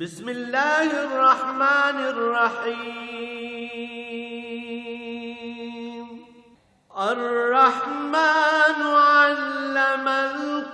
بسم الله الرحمن الرحيم. الرحمن علم القرآن.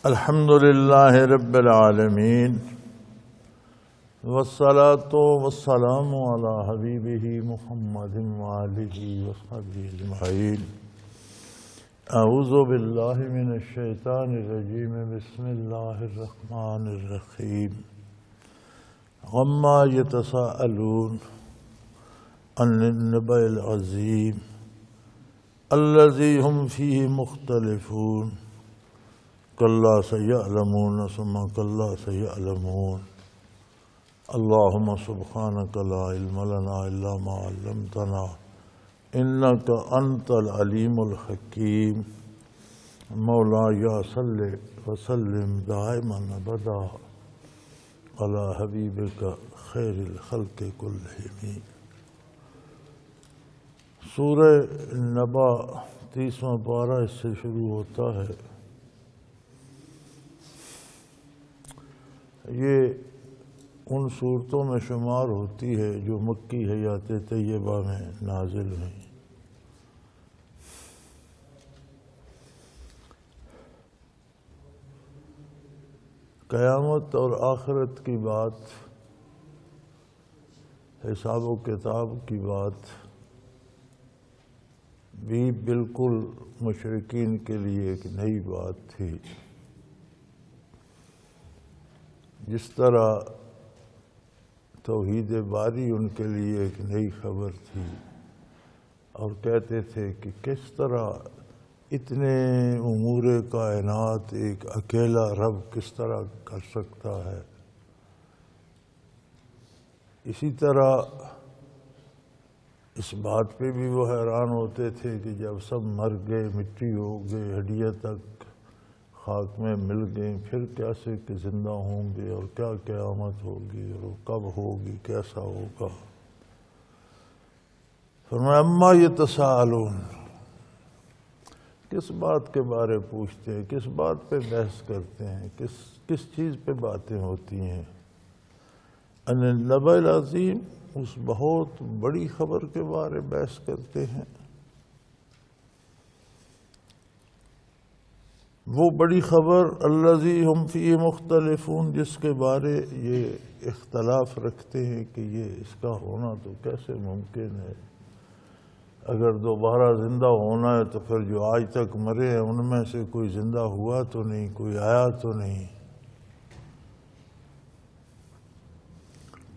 الحمد لله رب العالمين، والصلاة والسلام على حبيبه محمد وآله وصحبه أجمعين. أعوذ بالله من الشيطان الرجيم. بسم الله الرحمن الرحيم. عما يتساءلون عن النبأ العظيم الذي هم فيه مختلفون. كلا سيعلمون ثم كلا سيعلمون. اللهم سبحانك لا علم لنا إلا ما علمتنا إنك أنت العليم الحكيم. مولاي صل وسلم دائما أبدا على حبيبك خير الخلق كلهم. سورہ نبا 30واں پارہ اس سے شروع ہوتا ہے. یہ ان صورتوں میں شمار ہوتی ہے جو مکی حیات طیبہ میں نازل ہوئیں. قیامت اور آخرت کی بات، حساب و کتاب کی بات بھی بالکل مشرکین کے لیے ایک نئی بات تھی. جس طرح توحید باری ان کے لیے ایک نئی خبر تھی، اور کہتے تھے کہ کس طرح اتنے امور کائنات ایک اکیلا رب کس طرح کر سکتا ہے. اسی طرح اس بات پہ بھی وہ حیران ہوتے تھے کہ جب سب مر گئے، مٹی ہو گئے، ہڈیاں تک خاک میں مل گئیں، پھر کیسے کہ زندہ ہوں گے، اور کیا قیامت ہوگی، اور وہ کب ہوگی، کیسا ہوگا. فرمایا اما یتساءلون، کس بات کے بارے پوچھتے ہیں، کس بات پہ بحث کرتے ہیں، کس چیز پہ باتیں ہوتی ہیں. ان النبأ العظیم، اس بہت بڑی خبر کے بارے بحث کرتے ہیں. وہ بڑی خبر الذی ہم فیہ مختلفون، جس کے بارے یہ اختلاف رکھتے ہیں کہ یہ اس کا ہونا تو کیسے ممکن ہے. اگر دوبارہ زندہ ہونا ہے تو پھر جو آج تک مرے ہیں ان میں سے کوئی زندہ ہوا تو نہیں، کوئی آیا تو نہیں.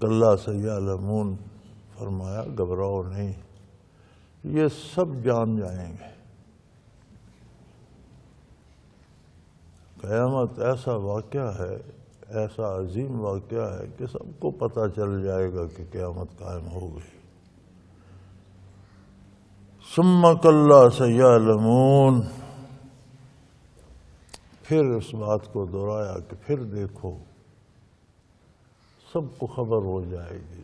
کلا سیعلمون، فرمایا گھبراؤ نہیں، یہ سب جان جائیں گے. قیامت ایسا واقعہ ہے، ایسا عظیم واقعہ ہے کہ سب کو پتہ چل جائے گا کہ قیامت قائم ہو گئی. ثم کلا سیعلمون، پھر اس بات کو دہرایا کہ پھر دیکھو سب کو خبر ہو جائے گی.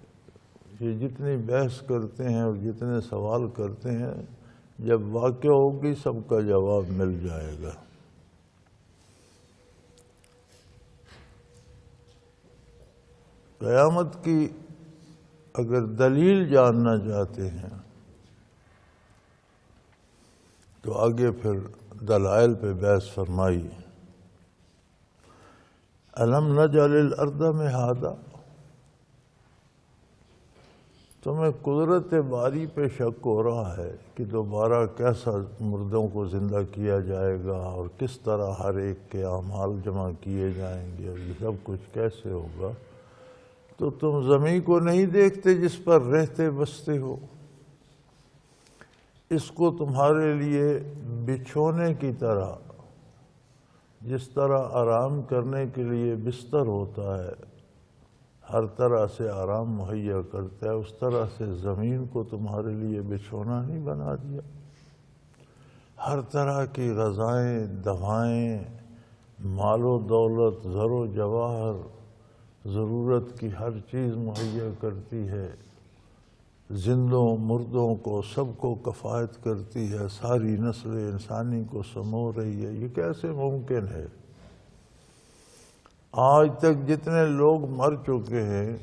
یہ جتنی بحث کرتے ہیں اور جتنے سوال کرتے ہیں، جب واقع ہوگی سب کا جواب مل جائے گا. قیامت کی اگر دلیل جاننا چاہتے ہیں تو آگے پھر دلائل پہ بحث فرمائی. الم نجعل الارض مہادا، تمہیں قدرت باری پہ شک ہو رہا ہے کہ دوبارہ کیسا مردوں کو زندہ کیا جائے گا، اور کس طرح ہر ایک کے اعمال جمع کیے جائیں گے، اور یہ سب کچھ کیسے ہوگا. تو تم زمین کو نہیں دیکھتے جس پر رہتے بستے ہو، اس کو تمہارے لیے بچھونے کی طرح، جس طرح آرام کرنے کے لیے بستر ہوتا ہے، ہر طرح سے آرام مہیا کرتا ہے، اس طرح سے زمین کو تمہارے لیے بچھونا نہیں بنا دیا. ہر طرح کی غذائیں، دوائیں، مال و دولت، زر و جواہر، ضرورت کی ہر چیز مہیا کرتی ہے، زندوں مردوں کو سب کو کفایت کرتی ہے، ساری نسل انسانی کو سمو رہی ہے، یہ کیسے ممکن ہے؟ آج تک جتنے لوگ مر چکے ہیں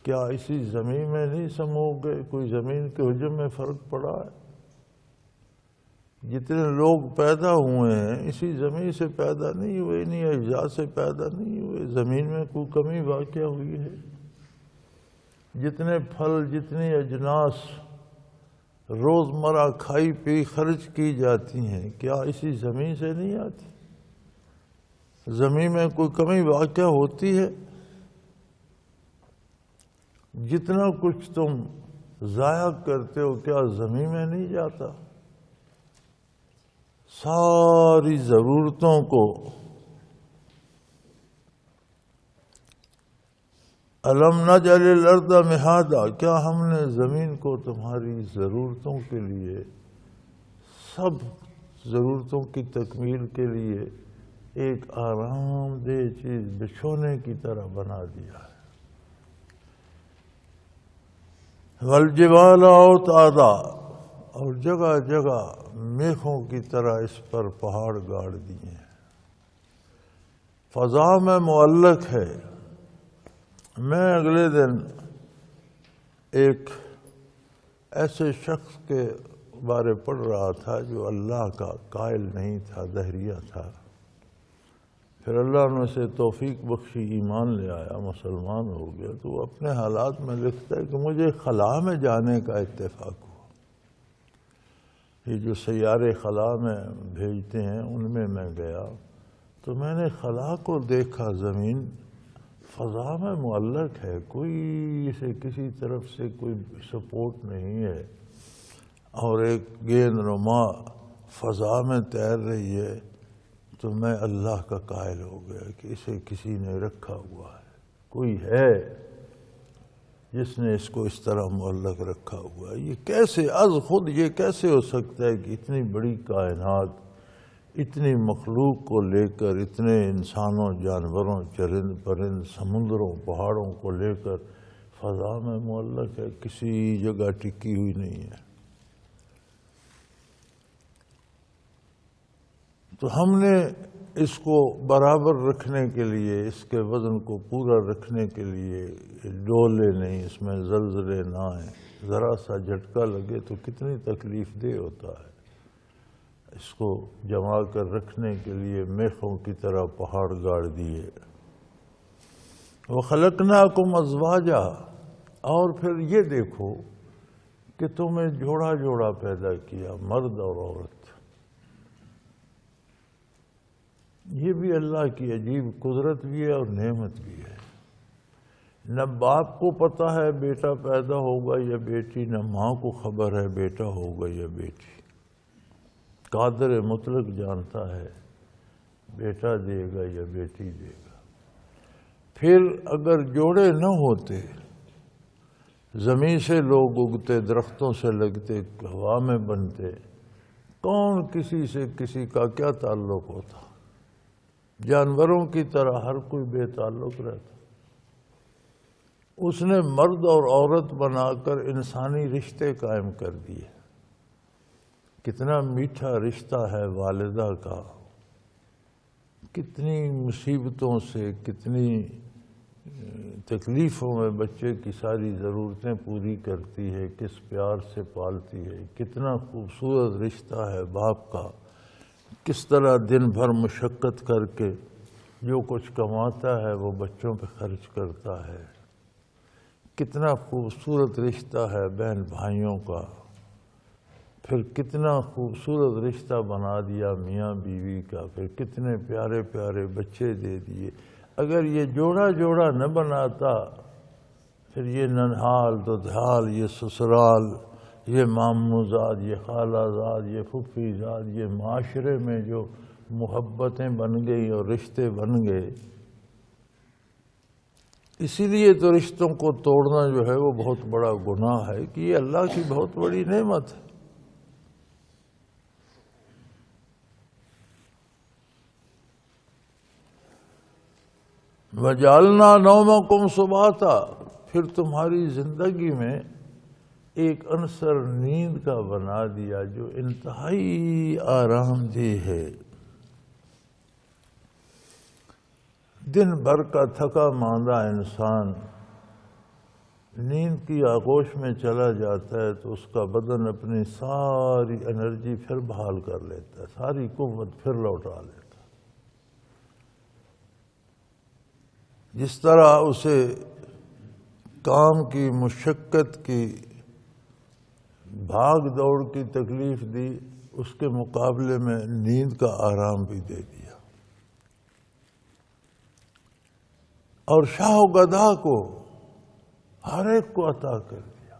کیا اسی زمین میں نہیں سمو گئے؟ کوئی زمین کے حجم میں فرق پڑا ہے؟ جتنے لوگ پیدا ہوئے ہیں اسی زمین سے پیدا نہیں ہوئے، انہیں اجزاء سے پیدا نہیں ہوئے، زمین میں کوئی کمی واقع ہوئی ہے؟ جتنے پھل، جتنی اجناس روزمرہ کھائی پی خرچ کی جاتی ہیں کیا اسی زمین سے نہیں آتی؟ زمین میں کوئی کمی واقع ہوتی ہے؟ جتنا کچھ تم ضائع کرتے ہو کیا زمین میں نہیں جاتا؟ ساری ضرورتوں کو الم نجعل الارض مہادا، کیا ہم نے زمین کو تمہاری ضرورتوں کے لیے، سب ضرورتوں کی تکمیل کے لیے ایک آرام دہ چیز بچھونے کی طرح بنا دیا ہے؟ والجبال اوتادا، اور جگہ جگہ میخوں کی طرح اس پر پہاڑ گاڑ دیے ہیں۔ فضا میں معلق ہے۔ میں اگلے دن ایک ایسے شخص کے بارے پڑھ رہا تھا جو اللہ کا قائل نہیں تھا، دہریہ تھا، پھر اللہ نے اسے توفیق بخشی، ایمان لے آیا، مسلمان ہو گیا، تو وہ اپنے حالات میں لکھتا ہے کہ مجھے خلا میں جانے کا اتفاق ہوا۔ یہ جو سیارے خلا میں بھیجتے ہیں ان میں گیا تو میں نے خلا کو دیکھا، زمین فضا میں معلق ہے، کوئی اسے کسی طرف سے کوئی سپورٹ نہیں ہے، اور ایک گیند نما فضا میں تیر رہی ہے، تو میں اللہ کا قائل ہو گیا کہ اسے کسی نے رکھا ہوا ہے، کوئی ہے جس نے اس کو اس طرح معلق رکھا ہوا ہے۔ یہ کیسے از خود یہ کیسے ہو سکتا ہے کہ اتنی بڑی کائنات، اتنی مخلوق کو لے کر، اتنے انسانوں، جانوروں، چرند پرند، سمندروں، پہاڑوں کو لے کر فضا میں معلق ہے، کسی جگہ ٹکی ہوئی نہیں ہے۔ تو ہم نے اس کو برابر رکھنے کے لیے، اس کے وزن کو پورا رکھنے کے لیے ڈولے نہیں، اس میں زلزلے نہ آئیں، ذرا سا جھٹکا لگے تو کتنی تکلیف دہ ہوتا ہے، اس کو جما کر رکھنے کے لیے میخوں کی طرح پہاڑ گاڑ دیے۔ وَخَلَقْنَاكُمْ أَزْوَاجًا، اور پھر یہ دیکھو کہ تمہیں جوڑا جوڑا پیدا کیا، مرد اور عورت۔ یہ بھی اللہ کی عجیب قدرت بھی ہے اور نعمت بھی ہے۔ نہ باپ کو پتہ ہے بیٹا پیدا ہوگا یا بیٹی، نہ ماں کو خبر ہے بیٹا ہوگا یا بیٹی۔ قادر مطلق جانتا ہے بیٹا دے گا یا بیٹی دے گا۔ پھر اگر جوڑے نہ ہوتے، زمین سے لوگ اگتے، درختوں سے لگتے، ہوا میں بنتے، کون کسی سے کسی کا کیا تعلق ہوتا؟ جانوروں کی طرح ہر کوئی بے تعلق رہتا۔ اس نے مرد اور عورت بنا کر انسانی رشتے قائم کر دیے۔ کتنا میٹھا رشتہ ہے والدہ کا، کتنی مصیبتوں سے، کتنی تکلیفوں میں بچے کی ساری ضرورتیں پوری کرتی ہے، کس پیار سے پالتی ہے، کتنا خوبصورت رشتہ ہے باپ کا، کس طرح دن بھر مشقت کر کے جو کچھ کماتا ہے وہ بچوں پہ خرچ کرتا ہے، کتنا خوبصورت رشتہ ہے بہن بھائیوں کا، پھر کتنا خوبصورت رشتہ بنا دیا میاں بیوی کا، پھر کتنے پیارے پیارے بچے دے دیے۔ اگر یہ جوڑا جوڑا نہ بناتا، پھر یہ ننہال دودھال، یہ سسرال، یہ ماموں زاد، یہ خالہ زاد، یہ پھپھی زاد، یہ معاشرے میں جو محبتیں بن گئی اور رشتے بن گئے، اسی لیے تو رشتوں کو توڑنا جو ہے وہ بہت بڑا گناہ ہے، کہ یہ اللہ کی بہت بڑی نعمت ہے۔ وَجَعَلْنَا نَوْمَكُمْ سُبَاتًا، پھر تمہاری زندگی میں ایک عنصر نیند کا بنا دیا جو انتہائی آرام دہ ہے۔ دن بھر کا تھکا ماندہ انسان نیند کی آغوش میں چلا جاتا ہے تو اس کا بدن اپنی ساری انرجی پھر بحال کر لیتا ہے، ساری قوت پھر لوٹا لیتا ہے۔ جس طرح اسے کام کی مشقت کی بھاگ دوڑ کی تکلیف دی، اس کے مقابلے میں نیند کا آرام بھی دے دیا۔ اور شاہ و گدھا کو ہر ایک کو عطا کر دیا۔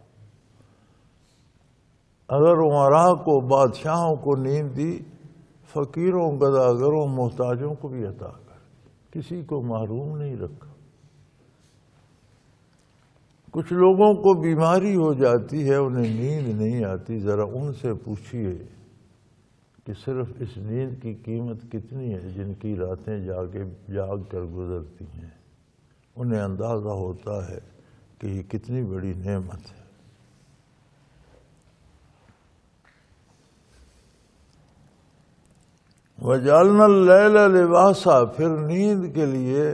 اگر امراء کو، بادشاہوں کو نیند دی، فقیروں، گداگروں، محتاجوں کو بھی عطا کر دی، کسی کو محروم نہیں رکھا۔ کچھ لوگوں کو بیماری ہو جاتی ہے، انہیں نیند نہیں آتی، ذرا ان سے پوچھئے کہ صرف اس نیند کی قیمت کتنی ہے جن کی راتیں جاگ کر گزرتی ہیں، انہیں اندازہ ہوتا ہے کہ یہ کتنی بڑی نعمت ہے۔ وَجَعَلْنَا اللَّيْلَ لِبَاسًا، پھر نیند کے لیے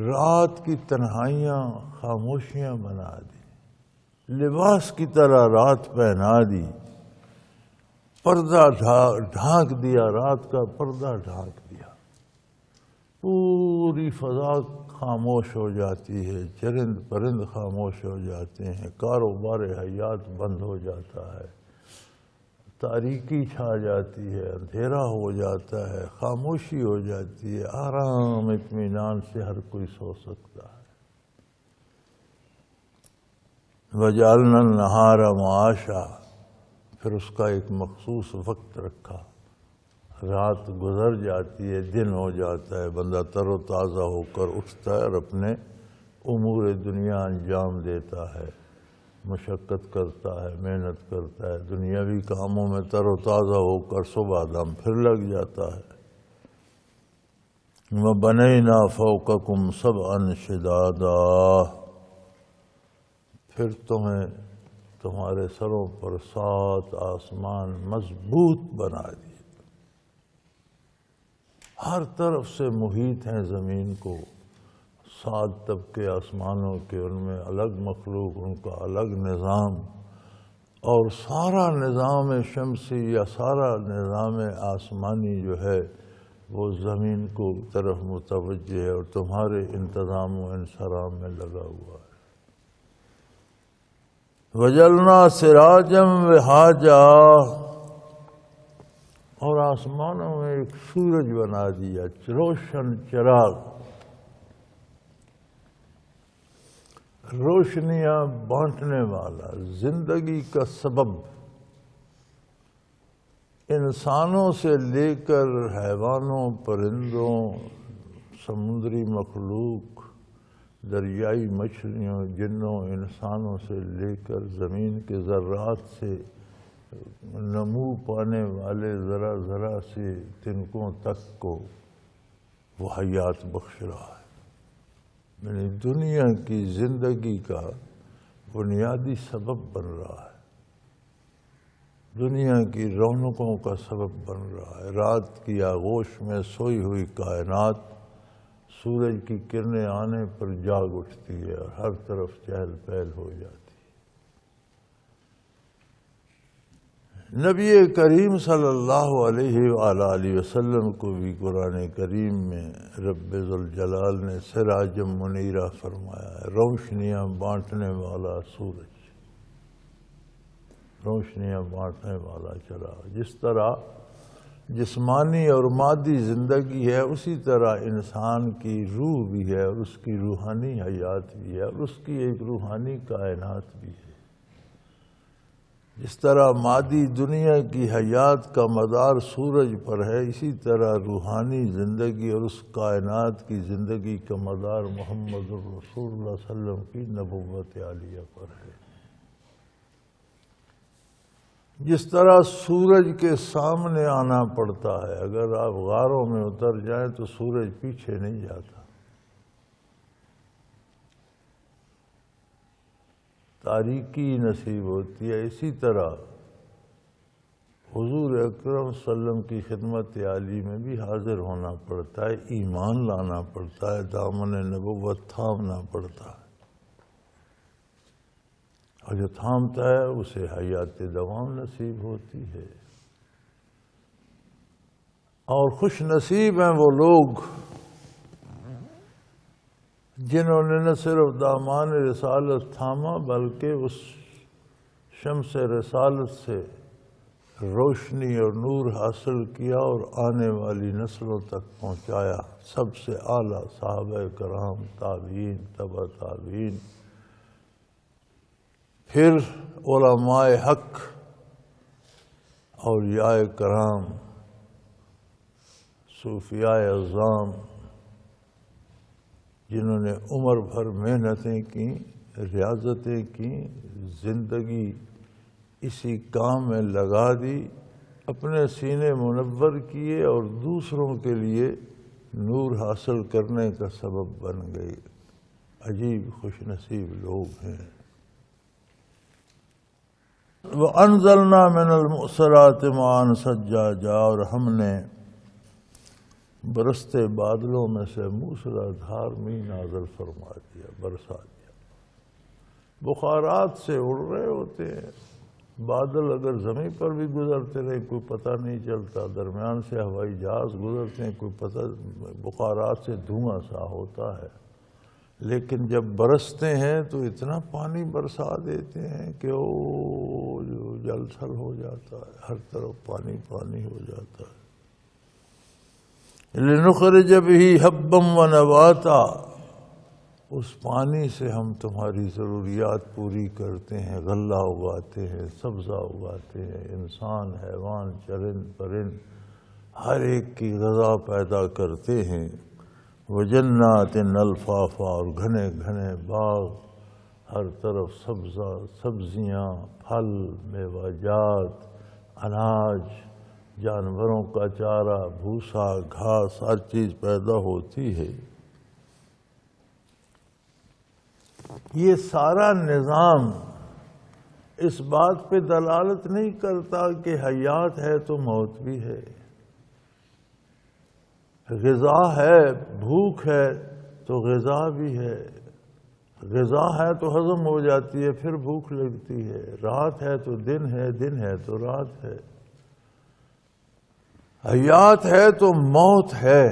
رات کی تنہائیاں، خاموشیاں بنا دی، لباس کی طرح رات پہنا دی، پردہ ڈھانک دیا، رات کا پردہ ڈھانک دیا، پوری فضا خاموش ہو جاتی ہے، چرند پرند خاموش ہو جاتے ہیں، کاروبار حیات بند ہو جاتا ہے، تاریکی چھا جاتی ہے، اندھیرا ہو جاتا ہے، خاموشی ہو جاتی ہے، آرام اطمینان سے ہر کوئی سو سکتا ہے۔ وَجَعَلْنَا النَّهَارَ مَعَاشًا، پھر اس کا ایک مخصوص وقت رکھا، رات گزر جاتی ہے، دن ہو جاتا ہے، بندہ تر و تازہ ہو کر اٹھتا ہے اور اپنے امور دنیا انجام دیتا ہے، مشقت کرتا ہے، محنت کرتا ہے، دنیاوی کاموں میں تر و تازہ ہو کر صبح دم پھر لگ جاتا ہے۔ وَبَنَيْنَا فَوْقَكُمْ سَبْعًا شِدَادًا، پھر تمہارے سروں پر 7 آسمان مضبوط بنا دیے، ہر طرف سے محیط ہیں زمین کو، 7 طبقے آسمانوں کے، ان میں الگ مخلوق، ان کا الگ نظام، اور سارا نظام شمسی یا سارا نظام آسمانی جو ہے وہ زمین کو طرف متوجہ ہے اور تمہارے انتظام و انصرام میں لگا ہوا ہے۔ وَجَعَلْنَا سِرَاجًا وِهَاجًا، اور آسمانوں میں ایک سورج بنا دیا، روشن چراغ، روشنیاں بانٹنے والا، زندگی کا سبب، انسانوں سے لے کر حیوانوں، پرندوں، سمندری مخلوق، دریائی مچھلیوں، جنوں، انسانوں سے لے کر زمین کے ذرات سے نمو پانے والے ذرا ذرا سے تنکوں تک کو وہ حیات بخش رہا ہے، یعنی دنیا کی زندگی کا بنیادی سبب بن رہا ہے، دنیا کی رونقوں کا سبب بن رہا ہے۔ رات کی آغوش میں سوئی ہوئی کائنات سورج کی کرنیں آنے پر جاگ اٹھتی ہے اور ہر طرف چہل پہل ہو جاتی ہے۔ نبی کریم صلی اللہ علیہ وآلہ وسلم کو بھی قرآن کریم میں رب ذوالجلال نے سراجا منیرا فرمایا ہے، روشنیاں بانٹنے والا سورج، روشنیاں بانٹنے والا چراغ۔ جس طرح جسمانی اور مادی زندگی ہے، اسی طرح انسان کی روح بھی ہے اور اس کی روحانی حیات بھی ہے اور اس کی ایک روحانی کائنات بھی ہے۔ جس طرح مادی دنیا کی حیات کا مدار سورج پر ہے، اسی طرح روحانی زندگی اور اس کائنات کی زندگی کا مدار محمد الرسول اللہ صلی اللہ علیہ وسلم کی نبوت عالیہ پر ہے۔ جس طرح سورج کے سامنے آنا پڑتا ہے، اگر آپ غاروں میں اتر جائیں تو سورج پیچھے نہیں جاتا، تاریکی نصیب ہوتی ہے، اسی طرح حضور اکرم صلی اللہ علیہ وسلم کی خدمت عالی میں بھی حاضر ہونا پڑتا ہے، ایمان لانا پڑتا ہے، دامن نبوت تھامنا پڑتا ہے، اور جو تھامتا ہے اسے حیات دوام نصیب ہوتی ہے۔ اور خوش نصیب ہیں وہ لوگ جنہوں نے نہ صرف دامان رسالت تھاما بلکہ اس شمس رسالت سے روشنی اور نور حاصل کیا اور آنے والی نسلوں تک پہنچایا۔ سب سے اعلیٰ صحابہ کرام، تابعین، تبع تابعین، پھر علماء حق، اولیاء کرام، صوفیاء اعظام، جنہوں نے عمر بھر محنتیں کیں، ریاضتیں کیں، زندگی اسی کام میں لگا دی، اپنے سینے منور کیے اور دوسروں کے لیے نور حاصل کرنے کا سبب بن گئی۔ عجیب خوش نصیب لوگ ہیں۔ وَأَنزَلْنَا مِنَ الْمُعْصِرَاتِ مَاءً ثَجَّاجًا، اور ہم نے برستے بادلوں میں سے موسلادھار می نازل فرما دیا، برسا دیا۔ بخارات سے اڑ رہے ہوتے ہیں بادل، اگر زمین پر بھی گزرتے رہے کوئی پتہ نہیں چلتا، درمیان سے ہوائی جہاز گزرتے ہیں کوئی پتہ، بخارات سے دھواں سا ہوتا ہے، لیکن جب برستے ہیں تو اتنا پانی برسا دیتے ہیں کہ وہ جل تھل ہو جاتا ہے، ہر طرف پانی پانی ہو جاتا ہے۔ لِنُخْرِجَ بِهِ حَبًّا وَنَبَاتًا، اس پانی سے ہم تمہاری ضروریات پوری کرتے ہیں، غلہ اگاتے ہیں، سبزہ اگاتے ہیں، انسان، حیوان، چرند پرند ہر ایک کی غذا پیدا کرتے ہیں۔ وَجَنَّاتٍ أَلْفَافًا، اور گھنے گھنے باغ، ہر طرف سبزیاں، پھل، میوہ جات، اناج، جانوروں کا چارہ، بھوسا، گھاس، ہر چیز پیدا ہوتی ہے۔ یہ سارا نظام اس بات پہ دلالت نہیں کرتا کہ حیات ہے تو موت بھی ہے، غذا ہے، بھوک ہے تو غذا بھی ہے، غذا ہے تو ہضم ہو جاتی ہے پھر بھوک لگتی ہے، رات ہے تو دن ہے، دن ہے تو رات ہے، حیات ہے تو موت ہے۔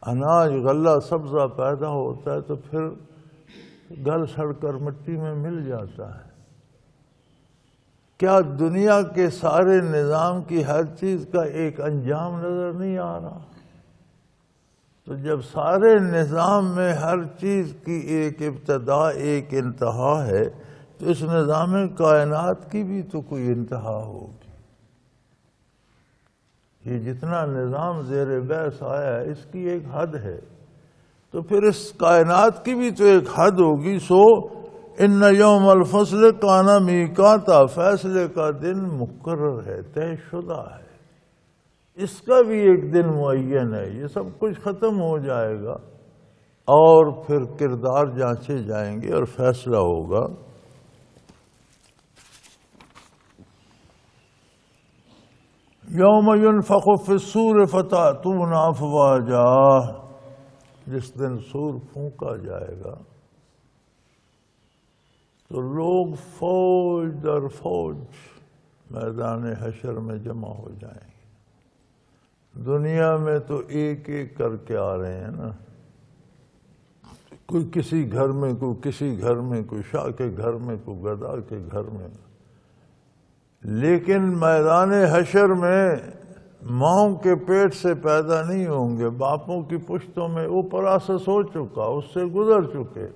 اناج، غلہ، سبزہ پیدا ہوتا ہے تو پھر گل سڑ کر مٹی میں مل جاتا ہے۔ کیا دنیا کے سارے نظام کی ہر چیز کا ایک انجام نظر نہیں آ رہا؟ تو جب سارے نظام میں ہر چیز کی ایک ابتدا، ایک انتہا ہے، تو اس نظام کائنات کی بھی تو کوئی انتہا ہوگی۔ یہ جتنا نظام زیر بحث آیا ہے اس کی ایک حد ہے، تو پھر اس کائنات کی بھی تو ایک حد ہوگی۔ سو ان یوم الفصل کان میقاتا، فیصلے کا دن مقرر ہے، طے شدہ ہے، اس کا بھی ایک دن معین ہے۔ یہ سب کچھ ختم ہو جائے گا اور پھر کردار جانچے جائیں گے اور فیصلہ ہوگا۔ یوم ینفخ فی الصور فتأتون افواجا، جس دن سور پھونکا جائے گا تو لوگ فوج در فوج میدان حشر میں جمع ہو جائیں گے۔ دنیا میں تو ایک ایک کر کے آ رہے ہیں نا، کوئی کسی گھر میں، کوئی کسی گھر میں، کوئی شاہ کے گھر میں، کوئی گدا کے گھر میں، لیکن میدان حشر میں ماؤں کے پیٹ سے پیدا نہیں ہوں گے، باپوں کی پشتوں میں وہ پراسس ہو چکا، اس سے گزر چکے،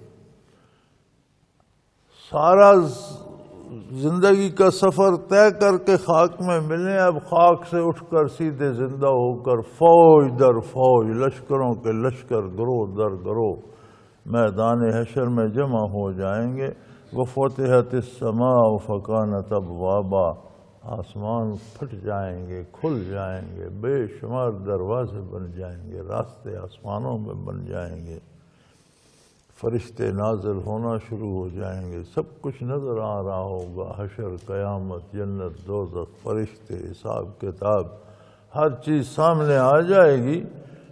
سارا زندگی کا سفر طے کر کے خاک میں ملے، اب خاک سے اٹھ کر سیدھے زندہ ہو کر فوج در فوج، لشکروں کے لشکر، گروہ در گروہ میدان حشر میں جمع ہو جائیں گے۔ وَفُتِحَتِ السَّمَاءُ فَكَانَتْ أَبْوَابًا، آسمان پھٹ جائیں گے، کھل جائیں گے، بے شمار دروازے بن جائیں گے، راستے آسمانوں میں بن جائیں گے۔ فرشتے نازل ہونا شروع ہو جائیں گے، سب کچھ نظر آ رہا ہوگا، حشر، قیامت، جنت، دوزخ، فرشتے، حساب کتاب، ہر چیز سامنے آ جائے گی۔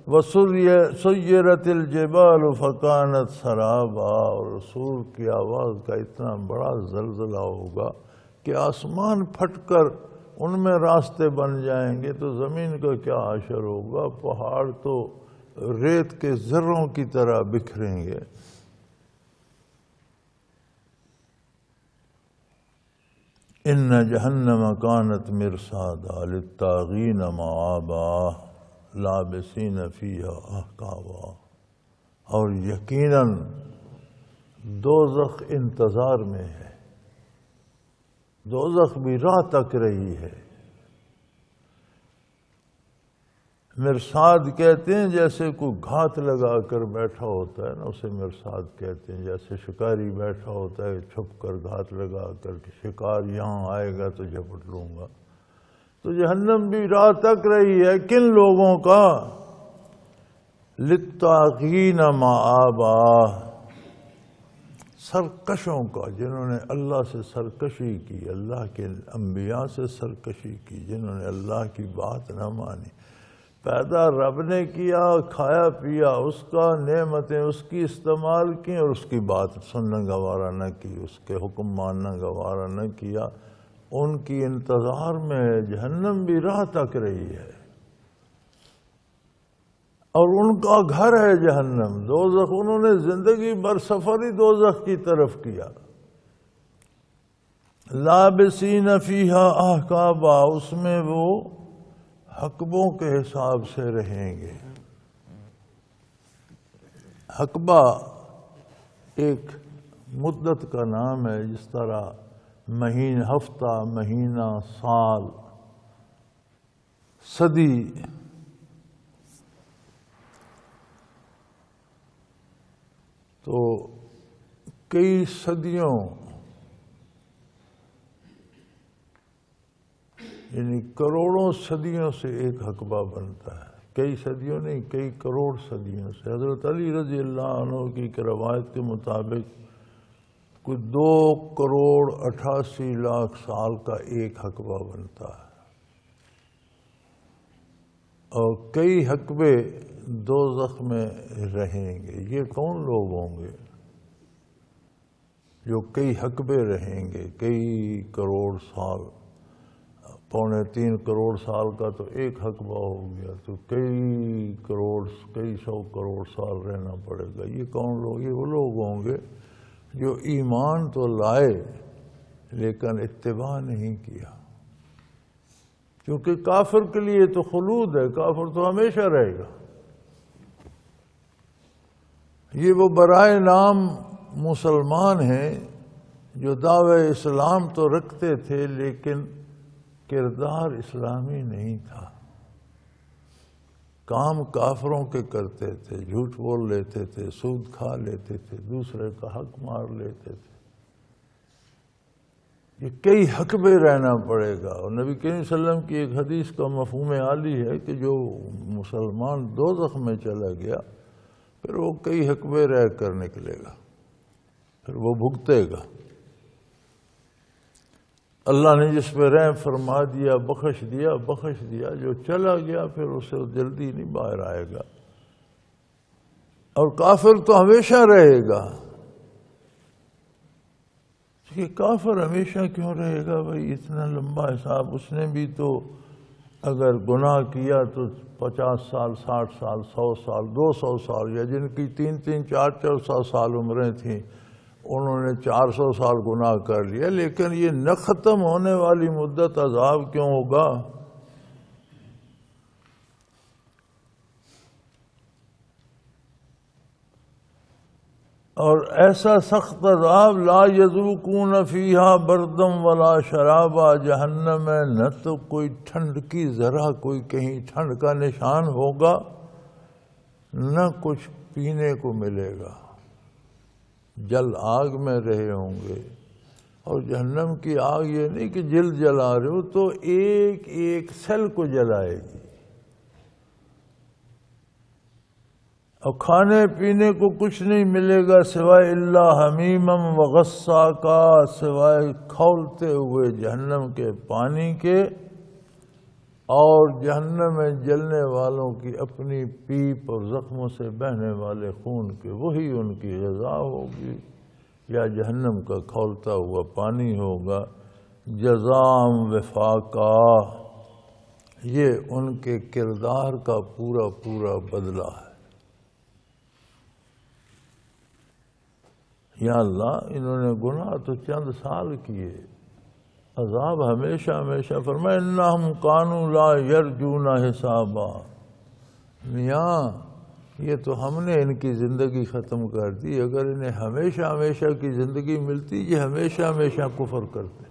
وَسُيِّرَتِ الْجِبَالُ فَكَانَتْ سَرَابًا، اور سور کی آواز کا اتنا بڑا زلزلہ ہوگا کہ آسمان پھٹ کر ان میں راستے بن جائیں گے، تو زمین کا کیا حشر ہوگا، پہاڑ تو ریت کے ذروں کی طرح بکھریں گے۔ ان جہنم کانت مرصادا للطاغین مآبا لابسین فیہا احقابا، اور یقیناً دوزخ انتظار میں ہے، دوزخ بھی راہ تک رہی ہے۔ مرصاد کہتے ہیں جیسے کوئی گھات لگا کر بیٹھا ہوتا ہے نا، اسے مرصاد کہتے ہیں۔ جیسے شکاری بیٹھا ہوتا ہے چھپ کر گھات لگا کر کہ شکار یہاں آئے گا تو جھپٹ لوں گا، تو جہنم بھی راہ تک رہی ہے کن لوگوں کا؟ للطاغین مآبا، سرکشوں کا، جنہوں نے اللہ سے سرکشی کی، اللہ کے انبیاء سے سرکشی کی، جنہوں نے اللہ کی بات نہ مانی۔ پیدا رب نے کیا، کھایا پیا اس کا، نعمتیں اس کی استعمال کی، اور اس کی بات سننا گوارا نہ کی، اس کے حکم ماننا گوارا نہ کیا، ان کی انتظار میں جہنم بھی راہ تک رہی ہے، اور ان کا گھر ہے جہنم۔ دوزخ انہوں نے زندگی بھر سفر ہی دوزخ کی طرف کیا۔ لابسین فیہا احقابا، اس میں وہ حقبوں کے حساب سے رہیں گے۔ حقبہ ایک مدت کا نام ہے، جس طرح مہینہ، ہفتہ، مہینہ، سال، صدی، تو کئی صدیوں، یعنی کروڑوں صدیوں سے ایک حقبہ بنتا ہے، کئی صدیوں نہیں، کئی کروڑ صدیوں سے۔ حضرت علی رضی اللہ عنہ کی ایک روایت کے مطابق کوئی 2,88,00,000 سال کا ایک حقبہ بنتا ہے، اور کئی حقبے دوزخ میں رہیں گے۔ یہ کون لوگ ہوں گے جو کئی حقبے رہیں گے؟ کئی کروڑ سال، 2.25 کروڑ سال کا تو ایک حقبہ ہو گیا، تو کئی کروڑ، کئی 100 کروڑ سال رہنا پڑے گا۔ یہ کون لوگ؟ یہ وہ لوگ ہوں گے جو ایمان تو لائے لیکن اتباع نہیں کیا، کیونکہ کافر کے لیے تو خلود ہے، کافر تو ہمیشہ رہے گا۔ یہ وہ برائے نام مسلمان ہیں جو دعوی اسلام تو رکھتے تھے لیکن کردار اسلامی نہیں تھا، کام کافروں کے کرتے تھے، جھوٹ بول لیتے تھے، سود کھا لیتے تھے، دوسرے کا حق مار لیتے تھے۔ یہ کئی حقبے رہنا پڑے گا، اور نبی کریم صلی اللہ علیہ وسلم کی ایک حدیث کا مفہوم عالی ہے کہ جو مسلمان دوزخ میں چلا گیا پھر وہ کئی حقبے رہ کر نکلے گا، پھر وہ بھگتے گا۔ اللہ نے جس پہ رحم فرما دیا، بخش دیا، بخش دیا، جو چلا گیا پھر اسے جلدی نہیں باہر آئے گا، اور کافر تو ہمیشہ رہے گا۔ یہ کافر ہمیشہ کیوں رہے گا بھائی؟ اتنا لمبا حساب، اس نے بھی تو اگر گناہ کیا تو 50 سال، 60 سال، 100 سال، 200 سال، یا جن کی 300، 400 سال عمریں تھیں انہوں نے 400 سال گناہ کر لیا، لیکن یہ نہ ختم ہونے والی مدت عذاب کیوں ہوگا؟ اور ایسا سخت عذاب، لا یذوقون فیہا بردم ولا شرابا، جہنم میں نہ تو کوئی ٹھنڈ کی ذرا کوئی کہیں ٹھنڈ کا نشان ہوگا، نہ کچھ پینے کو ملے گا، جل آگ میں رہے ہوں گے۔ اور جہنم کی آگ یہ نہیں کہ جلد جلا رہے ہو، تو ایک ایک سیل کو جلائے گی۔ اور کھانے پینے کو کچھ نہیں ملے گا سوائے اللہ حمیمم وغساقا، سوائے کھولتے ہوئے جہنم کے پانی کے اور جہنم میں جلنے والوں کی اپنی پیپ اور زخموں سے بہنے والے خون کے، وہی ان کی غذا ہوگی، یا جہنم کا کھولتا ہوا پانی ہوگا۔ جزاء وفاقا، یہ ان کے کردار کا پورا پورا بدلہ ہے۔ یا اللہ، انہوں نے گناہ تو چند سال کیے، عذاب ہمیشہ ہمیشہ۔ فرمایا انہم کانوا لا یرجون حسابا، میاں یہ تو ہم نے ان کی زندگی ختم کر دی، اگر انہیں ہمیشہ ہمیشہ کی زندگی ملتی یہ ہمیشہ ہمیشہ کفر کرتے،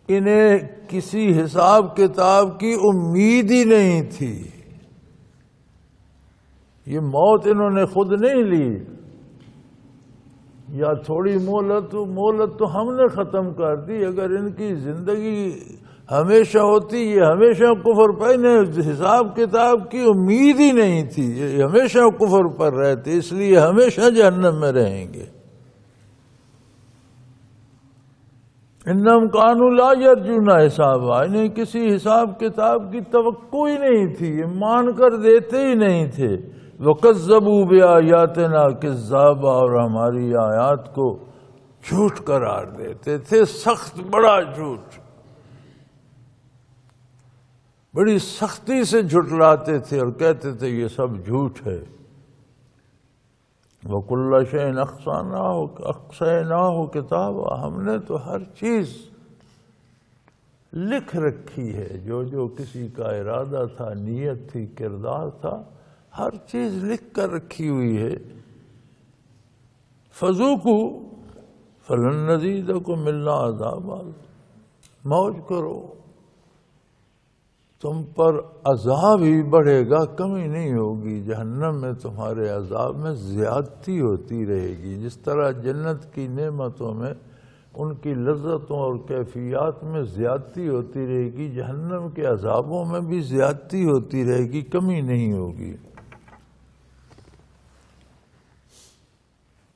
انہیں کسی حساب کتاب کی امید ہی نہیں تھی، یہ موت انہوں نے خود نہیں لی، یا تھوڑی مہلت تو ہم نے ختم کر دی، اگر ان کی زندگی ہمیشہ ہوتی یہ ہمیشہ کفر پر، انہیں حساب کتاب کی امید ہی نہیں تھی، یہ ہمیشہ کفر پر رہتے، اس لیے ہمیشہ جہنم میں رہیں گے۔ انہم کانوا لا یرجون حسابا، انہیں کسی حساب کتاب کی توقع ہی نہیں تھی، یہ مان کر دیتے ہی نہیں تھے۔ وَكَذَّبُوا بِآيَاتِنَا كَذَّابًا، اور ہماری آیات کو جھوٹ قرار دیتے تھے، سخت بڑا جھوٹ، بڑی سختی سے جھٹلاتے تھے اور کہتے تھے یہ سب جھوٹ ہے۔ وَكُلَّ شَيْءٍ أَحْصَيْنَاهُ كِتَابًا، ہم نے تو ہر چیز لکھ رکھی ہے، جو کسی کا ارادہ تھا، نیت تھی، کردار تھا، ہر چیز لکھ کر رکھی ہوئی ہے۔ فَذُوقُوا فَلَن نَّزِيدَكُمْ إِلَّا عَذَابًا، موج کرو، تم پر عذاب ہی بڑھے گا، کمی نہیں ہوگی، جہنم میں تمہارے عذاب میں زیادتی ہوتی رہے گی، جس طرح جنت کی نعمتوں میں ان کی لذتوں اور کیفیات میں زیادتی ہوتی رہے گی، جہنم کے عذابوں میں بھی زیادتی ہوتی رہے گی، کمی نہیں ہوگی۔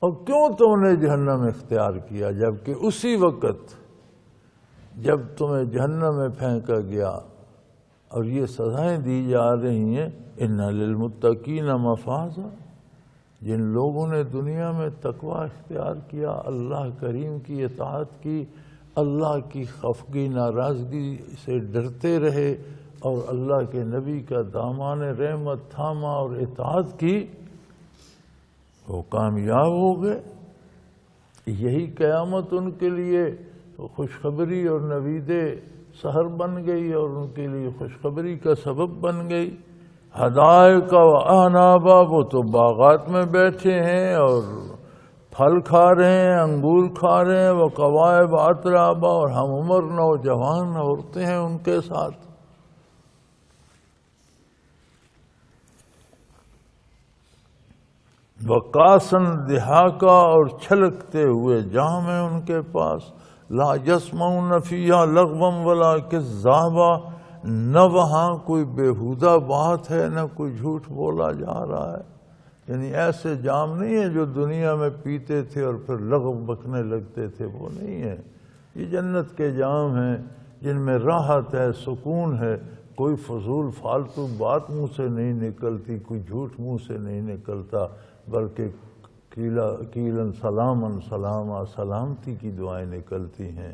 اور کیوں تم نے جہنم اختیار کیا، جبکہ اسی وقت جب تمہیں جہنم میں پھینکا گیا اور یہ سزائیں دی جا رہی ہیں، ان للمتقین مفازا، جن لوگوں نے دنیا میں تقوی اختیار کیا، اللہ کریم کی اطاعت کی، اللہ کی خفگی ناراضگی سے ڈرتے رہے اور اللہ کے نبی کا دامان رحمت تھاما اور اطاعت کی، وہ کامیاب ہو گئے۔ یہی قیامت ان کے لیے خوشخبری اور نوید سحر بن گئی اور ان کے لیے خوشخبری کا سبب بن گئی۔ حدائق و اعنابا، وہ تو باغات میں بیٹھے ہیں اور پھل کھا رہے ہیں، انگور کھا رہے ہیں، وہ قوائب اترابا، اور ہم عمر نوجوان عورتیں ہیں ان کے ساتھ۔ وقاسن دہاقا، اور چھلکتے ہوئے جام ہیں ان کے پاس۔ لا یسمعون فیہا لغوا ولا کذابا، نہ وہاں کوئی بےہودہ بات ہے، نہ کوئی جھوٹ بولا جا رہا ہے، یعنی ایسے جام نہیں ہے جو دنیا میں پیتے تھے اور پھر لغو بکنے لگتے تھے، وہ نہیں ہے۔ یہ جنت کے جام ہیں جن میں راحت ہے، سکون ہے، کوئی فضول فالتو بات منہ سے نہیں نکلتی، کوئی جھوٹ منہ سے نہیں نکلتا، بلکہ کیلن سلامن سلاما، سلامتی کی دعائیں نکلتی ہیں۔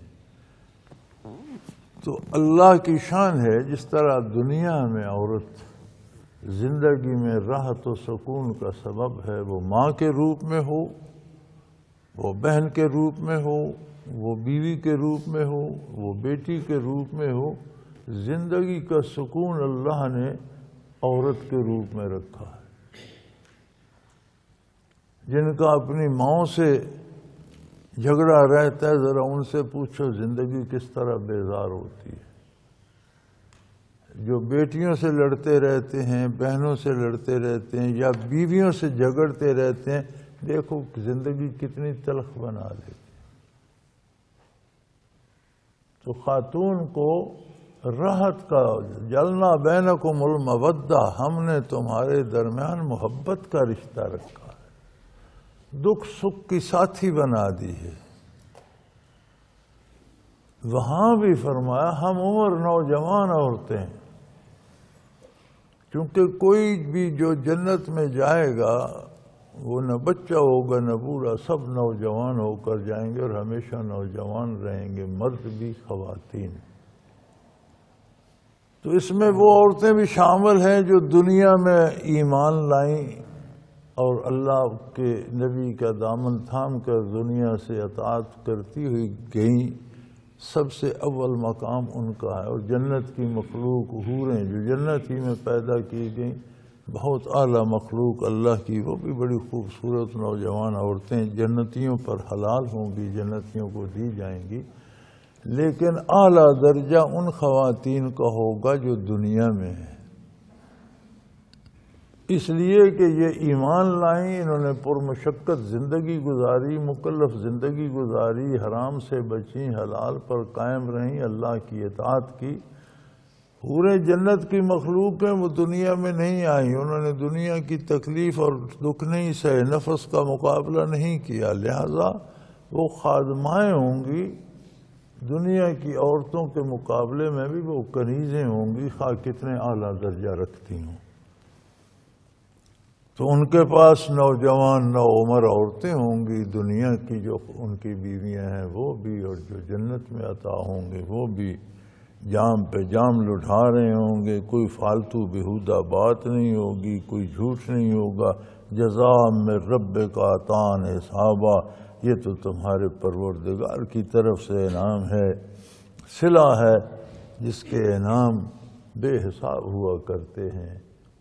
تو اللہ کی شان ہے، جس طرح دنیا میں عورت زندگی میں راحت و سکون کا سبب ہے، وہ ماں کے روپ میں ہو، وہ بہن کے روپ میں ہو، وہ بیوی کے روپ میں ہو، وہ بیٹی کے روپ میں ہو، زندگی کا سکون اللہ نے عورت کے روپ میں رکھا ہے۔ جن کا اپنی ماں سے جھگڑا رہتا ہے، ذرا ان سے پوچھو زندگی کس طرح بیزار ہوتی ہے۔ جو بیٹیوں سے لڑتے رہتے ہیں، بہنوں سے لڑتے رہتے ہیں، یا بیویوں سے جھگڑتے رہتے ہیں، دیکھو زندگی کتنی تلخ بنا لیتی۔ تو خاتون کو راحت کا، جلنا بینکم المودہ، ہم نے تمہارے درمیان محبت کا رشتہ رکھا ہے، دکھ سکھ کی ساتھی بنا دی ہے۔ وہاں بھی فرمایا ہم عمر نوجوان عورتیں، کیونکہ کوئی بھی جو جنت میں جائے گا وہ نہ بچہ ہوگا نہ بوڑھا، سب نوجوان ہو کر جائیں گے اور ہمیشہ نوجوان رہیں گے، مرد بھی خواتین۔ تو اس میں وہ عورتیں بھی شامل ہیں جو دنیا میں ایمان لائیں اور اللہ کے نبی کا دامن تھام کر دنیا سے اطاعت کرتی ہوئی گئیں، سب سے اول مقام ان کا ہے۔ اور جنت کی مخلوق حوریں جو جنت ہی میں پیدا کی گئیں، بہت اعلیٰ مخلوق اللہ کی، وہ بھی بڑی خوبصورت نوجوان عورتیں جنتیوں پر حلال ہوں گی، جنتیوں کو دی جائیں گی، لیکن اعلیٰ درجہ ان خواتین کا ہوگا جو دنیا میں ہیں، اس لیے کہ یہ ایمان لائیں، انہوں نے پرمشقت زندگی گزاری، مکلف زندگی گزاری، حرام سے بچیں، حلال پر قائم رہیں، اللہ کی اطاعت کی۔ پورے جنت کی مخلوق ہیں، وہ دنیا میں نہیں آئیں، انہوں نے دنیا کی تکلیف اور دکھ نہیں سہے، نفس کا مقابلہ نہیں کیا، لہذا وہ خادمائیں ہوں گی، دنیا کی عورتوں کے مقابلے میں بھی وہ کنیزیں ہوں گی، خواہ کتنے اعلیٰ درجہ رکھتی ہوں۔ تو ان کے پاس نوجوان نوعمر عورتیں ہوں گی، دنیا کی جو ان کی بیویاں ہیں وہ بھی، اور جو جنت میں عطا ہوں گے وہ بھی جام پہ جام لٹھا رہے ہوں گے، کوئی فالتو بیہودہ بات نہیں ہوگی، کوئی جھوٹ نہیں ہوگا۔ جزاء من ربک عطاء حسابا، یہ تو تمہارے پروردگار کی طرف سے انعام ہے، صلہ ہے جس کے انعام بے حساب ہوا کرتے ہیں،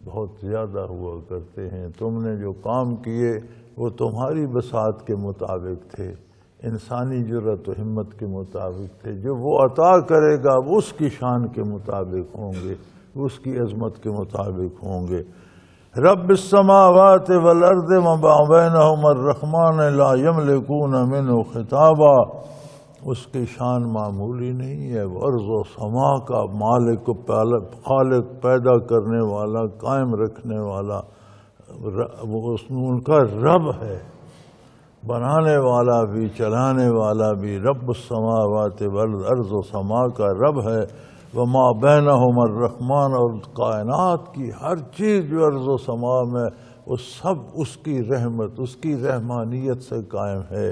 بہت زیادہ ہوا کرتے ہیں۔ تم نے جو کام کیے وہ تمہاری بساط کے مطابق تھے، انسانی جرأت و ہمت کے مطابق تھے، جو وہ عطا کرے گا وہ اس کی شان کے مطابق ہوں گے، اس کی عظمت کے مطابق ہوں گے۔ رب السماوات والارض وما بینہما الرحمن لا یملکون منہ خطابا، اس کی شان معمولی نہیں ہے، وہ ارض و سما کا مالک، خالق، پیدا کرنے والا، قائم رکھنے والا، وہ ان کا رب ہے، بنانے والا بھی چلانے والا بھی، رب السماوات والارض، ارض و سما کا رب ہے، وما بینہما الرحمن، اور کائنات کی ہر چیز جو ارض و سما میں وہ سب اس کی رحمت، اس کی رحمانیت سے قائم ہے۔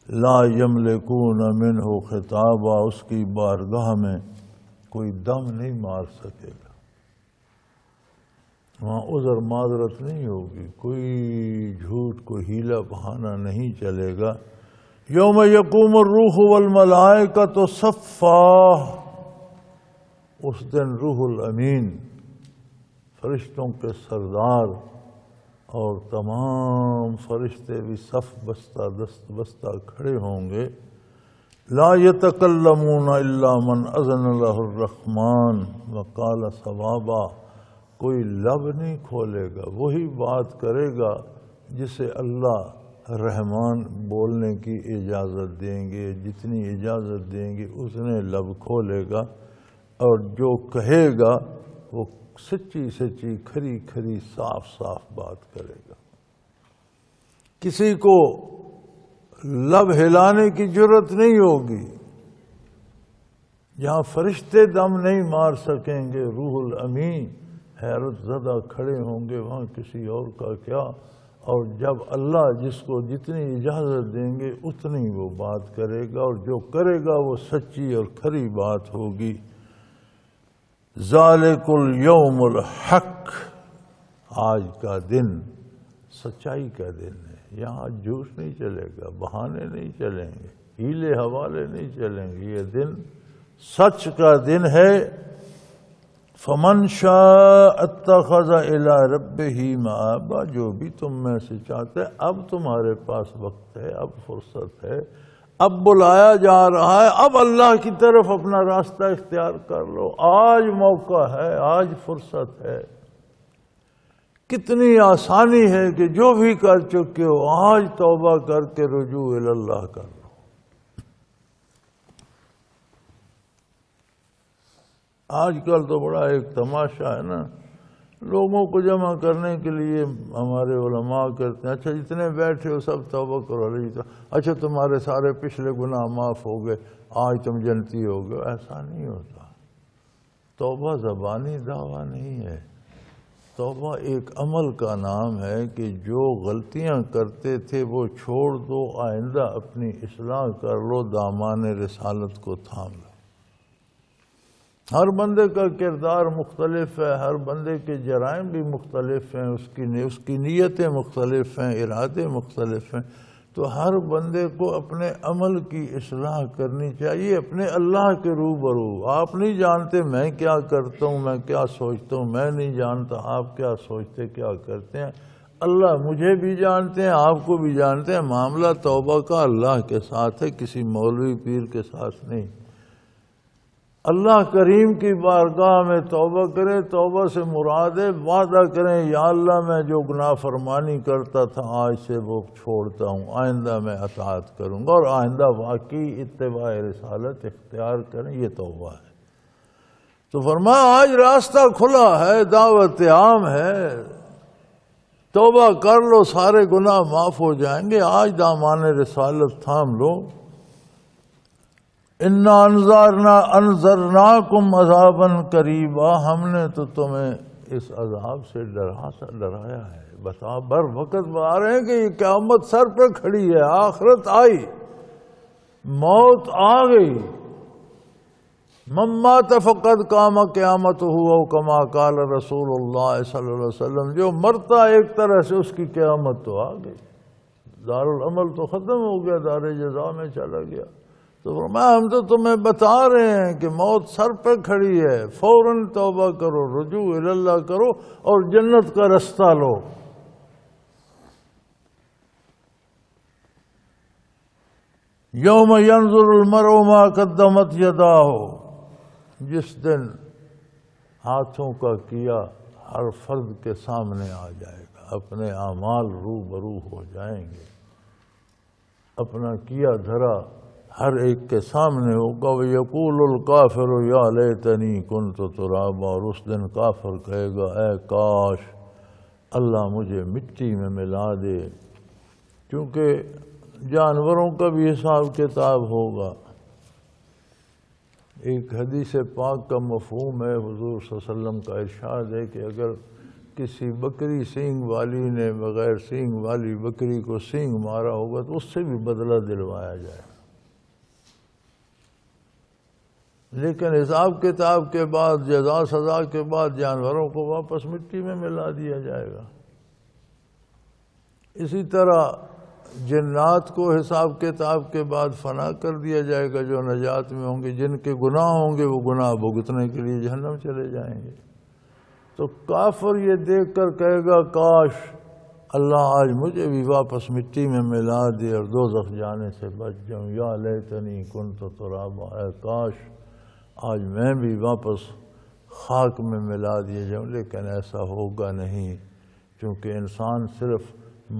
لا یملکون منہ خطابا، اس کی بارگاہ میں کوئی دم نہیں مار سکے گا، وہاں عذر معذرت نہیں ہوگی، کوئی جھوٹ، کوئی ہیلا بہانہ نہیں چلے گا۔ یوم یقوم الروح والملائکۃ صفا، اس دن روح الامین، فرشتوں کے سردار اور تمام فرشتے بھی صف بستہ دست بستہ کھڑے ہوں گے۔ لا یتکلمون الا من اذن له الرحمن وقال صوابا، کوئی لب نہیں کھولے گا، وہی بات کرے گا جسے اللہ رحمان بولنے کی اجازت دیں گے، جتنی اجازت دیں گے اتنے لب کھولے گا، اور جو کہے گا وہ سچی سچی کھری کھری صاف صاف بات کرے گا۔ کسی کو لب ہلانے کی جرأت نہیں ہوگی، جہاں فرشتے دم نہیں مار سکیں گے، روح الامین حیرت زدہ کھڑے ہوں گے، وہاں کسی اور کا کیا۔ اور جب اللہ جس کو جتنی اجازت دیں گے اتنی وہ بات کرے گا، اور جو کرے گا وہ سچی اور کھری بات ہوگی۔ ذالک الیوم الحق، آج کا دن سچائی کا دن ہے، یہاں جھوٹ نہیں چلے گا، بہانے نہیں چلیں گے، ہیلے حوالے نہیں چلیں گے، یہ دن سچ کا دن ہے۔ فمن شاء اتخذ الی ربہ مآبا، جو بھی تم میں سے چاہتے، اب تمہارے پاس وقت ہے، اب فرصت ہے، اب بلایا جا رہا ہے، اب اللہ کی طرف اپنا راستہ اختیار کر لو، آج موقع ہے، آج فرصت ہے۔ کتنی آسانی ہے کہ جو بھی کر چکے ہو آج توبہ کر کے رجوع اللہ کر لو۔ آج کل تو بڑا ایک تماشا ہے نا، لوگوں کو جمع کرنے کے لیے ہمارے علماء کرتے ہیں اچھا جتنے بیٹھے ہو سب توبہ کرو، اچھا تمہارے سارے پچھلے گناہ معاف ہو گئے، آج تم جنتی ہو گئے۔ ایسا نہیں ہوتا، توبہ زبانی دعویٰ نہیں ہے، توبہ ایک عمل کا نام ہے کہ جو غلطیاں کرتے تھے وہ چھوڑ دو، آئندہ اپنی اصلاح کر لو، دامان رسالت کو تھام لو۔ ہر بندے کا کردار مختلف ہے، ہر بندے کے جرائم بھی مختلف ہیں، اس کی نیتیں مختلف ہیں، ارادے مختلف ہیں، تو ہر بندے کو اپنے عمل کی اصلاح کرنی چاہیے اپنے اللہ کے روبرو۔ آپ نہیں جانتے میں کیا کرتا ہوں، میں کیا سوچتا ہوں، میں نہیں جانتا آپ کیا سوچتے کیا کرتے ہیں، اللہ مجھے بھی جانتے ہیں آپ کو بھی جانتے ہیں۔ معاملہ توبہ کا اللہ کے ساتھ ہے، کسی مولوی پیر کے ساتھ نہیں۔ اللہ کریم کی بارگاہ میں توبہ کریں، توبہ سے مراد ہے وعدہ کریں یا اللہ میں جو گناہ فرمانی کرتا تھا آج سے وہ چھوڑتا ہوں، آئندہ میں اطاعت کروں گا، اور آئندہ واقعی اتباع رسالت اختیار کریں، یہ توبہ ہے۔ تو فرمایا آج راستہ کھلا ہے، دعوت عام ہے، توبہ کر لو سارے گناہ معاف ہو جائیں گے، آج دامان رسالت تھام لو۔ اِنَّا انذرناکم عذابا قریبا، ہم نے تو تمہیں اس عذاب سے ڈرایا ہے، بتا بر وقت بتا رہے ہیں کہ یہ قیامت سر پہ کھڑی ہے، آخرت آئی، موت آ گئی، من مات فقد قام قیامتہ او کما قال رسول اللہ صلی اللہ علیہ وسلم، جو مرتا ایک طرح سے اس کی قیامت تو آ گئی، دارالعمل تو ختم ہو گیا، دار جزا میں چلا گیا۔ تو فرمایا ہم تو تمہیں بتا رہے ہیں کہ موت سر پہ کھڑی ہے، فوراً توبہ کرو، رجوع اللہ کرو اور جنت کا رستہ لو۔ یوم ینظر المرء ما قدمت یداہ، جس دن ہاتھوں کا کیا ہر فرد کے سامنے آ جائے گا، اپنے اعمال روبرو ہو جائیں گے، اپنا کیا دھرا ہر ایک کے سامنے ہوگا۔ وَيَقُولُ الْكَافِرُ يَا لَيْتَنِي كُنْتُ تُرَابًا، اور اس دن کافر کہے گا اے کاش اللہ مجھے مٹی میں ملا دے، کیونکہ جانوروں کا بھی حساب کتاب ہوگا۔ ایک حدیث پاک کا مفہوم ہے، حضور صلی اللہ علیہ وسلم کا ارشاد ہے کہ اگر کسی بکری سینگ والی نے بغیر سینگ والی بکری کو سینگ مارا ہوگا تو اس سے بھی بدلہ دلوایا جائے، لیکن حساب کتاب کے بعد جزا سزا کے بعد جانوروں کو واپس مٹی میں ملا دیا جائے گا۔ اسی طرح جنات کو حساب کتاب کے بعد فنا کر دیا جائے گا، جو نجات میں ہوں گے، جن کے گناہ ہوں گے وہ گناہ بھگتنے کے لیے جہنم چلے جائیں گے۔ تو کافر یہ دیکھ کر کہے گا کاش اللہ آج مجھے بھی واپس مٹی میں ملا دے اور دوزخ جانے سے بچ جاؤں، یا لیتنی کنت ترابا، اے کاش آج میں بھی واپس خاک میں ملا دیا جاؤں، لیکن ایسا ہوگا نہیں، کیونکہ انسان صرف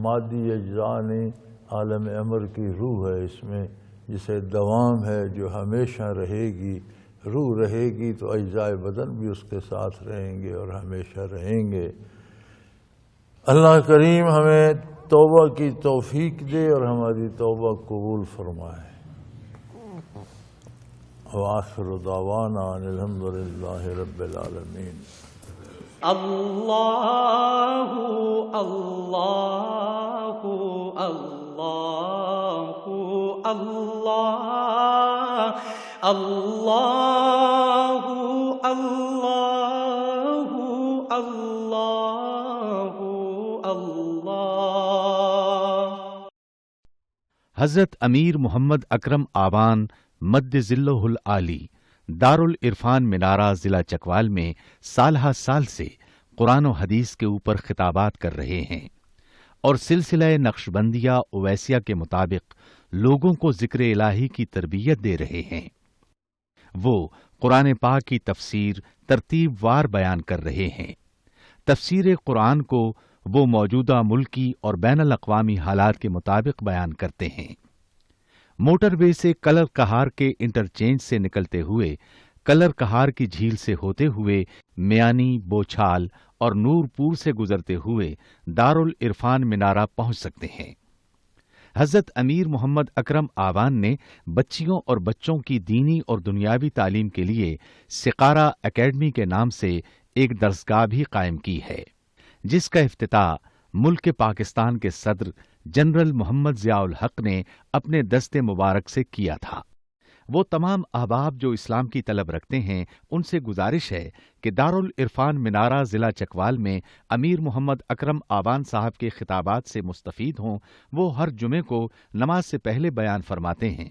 مادی اجزاء نہیں، عالم امر کی روح ہے اس میں، جسے دوام ہے، جو ہمیشہ رہے گی، روح رہے گی تو اجزاء بدن بھی اس کے ساتھ رہیں گے اور ہمیشہ رہیں گے۔ اللہ کریم ہمیں توبہ کی توفیق دے اور ہماری توبہ قبول فرمائے۔ وآخر دعوانا ان الحمد للہ رب العالمین۔ اللہ اللہ اللہ اللہ اللہ اللہ اللہ اللہ۔ حضرت امیر محمد اکرم آبان مد ذلہ العالی دارالعرفان منارہ ضلع چکوال میں سالہ سال سے قرآن و حدیث کے اوپر خطابات کر رہے ہیں اور سلسلہ نقشبندیہ اویسیہ کے مطابق لوگوں کو ذکر الہی کی تربیت دے رہے ہیں۔ وہ قرآن پاک کی تفسیر ترتیب وار بیان کر رہے ہیں۔ تفسیر قرآن کو وہ موجودہ ملکی اور بین الاقوامی حالات کے مطابق بیان کرتے ہیں۔ موٹر وے سے کلر کہار کے انٹرچینج سے نکلتے ہوئے کلر کہار کی جھیل سے ہوتے ہوئے میانی، بوچھال اور نورپور سے گزرتے ہوئے دارالعرفان منارہ پہنچ سکتے ہیں۔ حضرت امیر محمد اکرم آوان نے بچیوں اور بچوں کی دینی اور دنیاوی تعلیم کے لیے سقارہ اکیڈمی کے نام سے ایک درسگاہ بھی قائم کی ہے، جس کا افتتاح ملک پاکستان کے صدر جنرل محمد ضیاء الحق نے اپنے دست مبارک سے کیا تھا۔ وہ تمام احباب جو اسلام کی طلب رکھتے ہیں ان سے گزارش ہے کہ دارالعرفان منارہ ضلع چکوال میں امیر محمد اکرم آوان صاحب کے خطابات سے مستفید ہوں۔ وہ ہر جمعے کو نماز سے پہلے بیان فرماتے ہیں۔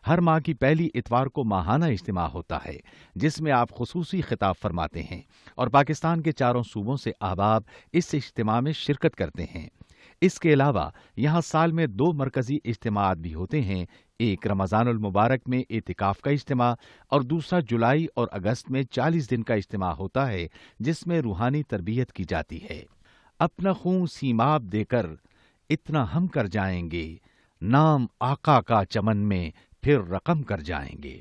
ہر ماہ کی پہلی اتوار کو ماہانہ اجتماع ہوتا ہے جس میں آپ خصوصی خطاب فرماتے ہیں اور پاکستان کے چاروں صوبوں سے احباب اس اجتماع میں شرکت کرتے ہیں۔ اس کے علاوہ یہاں سال میں 2 مرکزی اجتماعات بھی ہوتے ہیں، ایک رمضان المبارک میں اعتکاف کا اجتماع اور دوسرا جولائی اور اگست میں 40 دن کا اجتماع ہوتا ہے جس میں روحانی تربیت کی جاتی ہے۔ اپنا خون سیماب دے کر اتنا ہم کر جائیں گے، نام آقا کا چمن میں پھر رقم کر جائیں گے۔